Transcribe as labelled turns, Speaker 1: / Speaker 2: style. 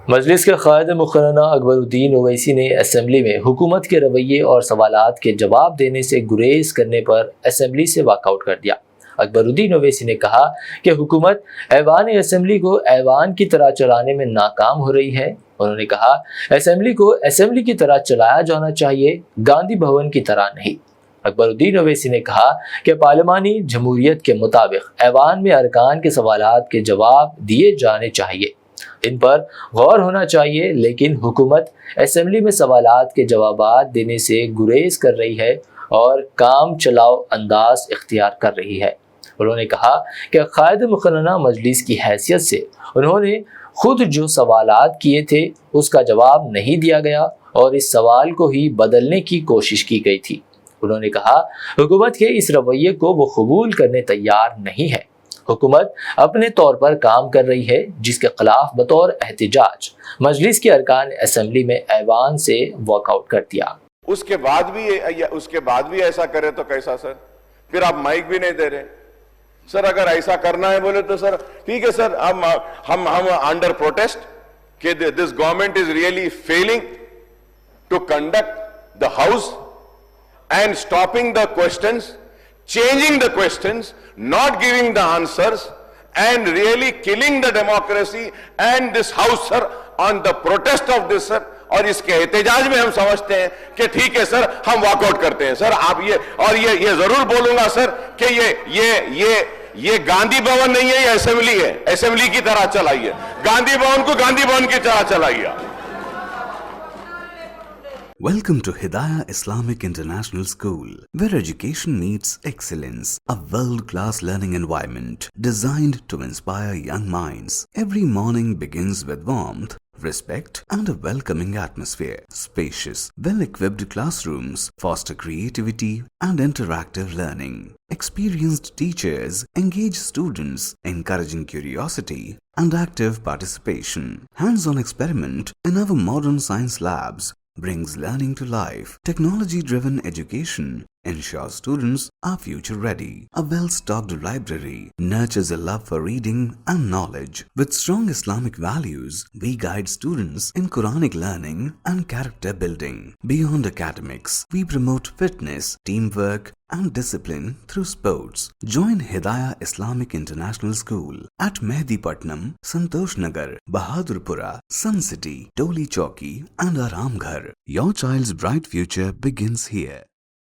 Speaker 1: مجلس کے قائد مقررہ اکبرالدین اویسی نے اسمبلی میں حکومت کے رویے اور سوالات کے جواب دینے سے گریز کرنے پر اسمبلی سے واک آؤٹ کر دیا۔ اکبرالدین اویسی نے کہا کہ حکومت ایوان اسمبلی کو ایوان کی طرح چلانے میں ناکام ہو رہی ہے۔ انہوں نے کہا اسمبلی کو اسمبلی کی طرح چلایا جانا چاہیے، گاندھی بھون کی طرح نہیں۔ اکبرالدین اویسی نے کہا کہ پارلیمانی جمہوریت کے مطابق ایوان میں ارکان کے سوالات کے جواب دیے جانے چاہیے، ان پر غور ہونا چاہیے، لیکن حکومت اسمبلی میں سوالات کے جوابات دینے سے گریز کر رہی ہے اور کام چلاؤ انداز اختیار کر رہی ہے۔ انہوں نے کہا کہ قائد مقررہ مجلس کی حیثیت سے انہوں نے خود جو سوالات کیے تھے اس کا جواب نہیں دیا گیا اور اس سوال کو ہی بدلنے کی کوشش کی گئی تھی۔ انہوں نے کہا حکومت کے اس رویے کو وہ قبول کرنے تیار نہیں ہے۔ حکومت اپنے طور پر کام کر رہی ہے، جس کے خلاف بطور احتجاج مجلس کے ارکان اسمبلی میں ایوان سے واک آؤٹ کر دیا۔
Speaker 2: اس کے بعد بھی ایسا کرے تو کیسا سر؟ پھر آپ مائک بھی نہیں دے رہے سر۔ اگر ایسا کرنا ہے بولے تو سر ٹھیک ہے سر، ہم انڈر پروٹیسٹ کہ this government is really failing to conduct the house and stopping the questions, changing the questions, not giving the answers, and really killing the democracy and this house, sir, on the protest of this, sir. اور اس کے احتجاج میں ہم سمجھتے ہیں کہ ٹھیک ہے سر، ہم واک آؤٹ کرتے ہیں سر۔ آپ یہ ضرور بولوں گا سر کہ یہ گاندھی بھون نہیں ہے، یہ اسمبلی ہے، اسمبلی کی طرح چلائیے، گاندھی بھون کو گاندھی بھون کی طرح چلائیے۔
Speaker 3: Welcome to Hidayah Islamic International School, where education meets excellence, a world-class learning environment designed to inspire young minds. Every morning begins with warmth, respect, and a welcoming atmosphere. Spacious, well-equipped classrooms foster creativity and interactive learning. Experienced teachers engage students, encouraging curiosity and active participation. Hands-on experiment in our modern science labs brings learning to life. Technology-driven education ensures students are future-ready. A well-stocked library nurtures a love for reading and knowledge. With strong Islamic values, we guide students in Quranic learning and character building. Beyond academics, we promote fitness, teamwork, and discipline through sports. Join Hidayah Islamic International School at Mehdipatnam, Santosh Nagar, Bahadurpura, Sun City, Toli Chowki, and Aramghar. Your child's bright future begins here.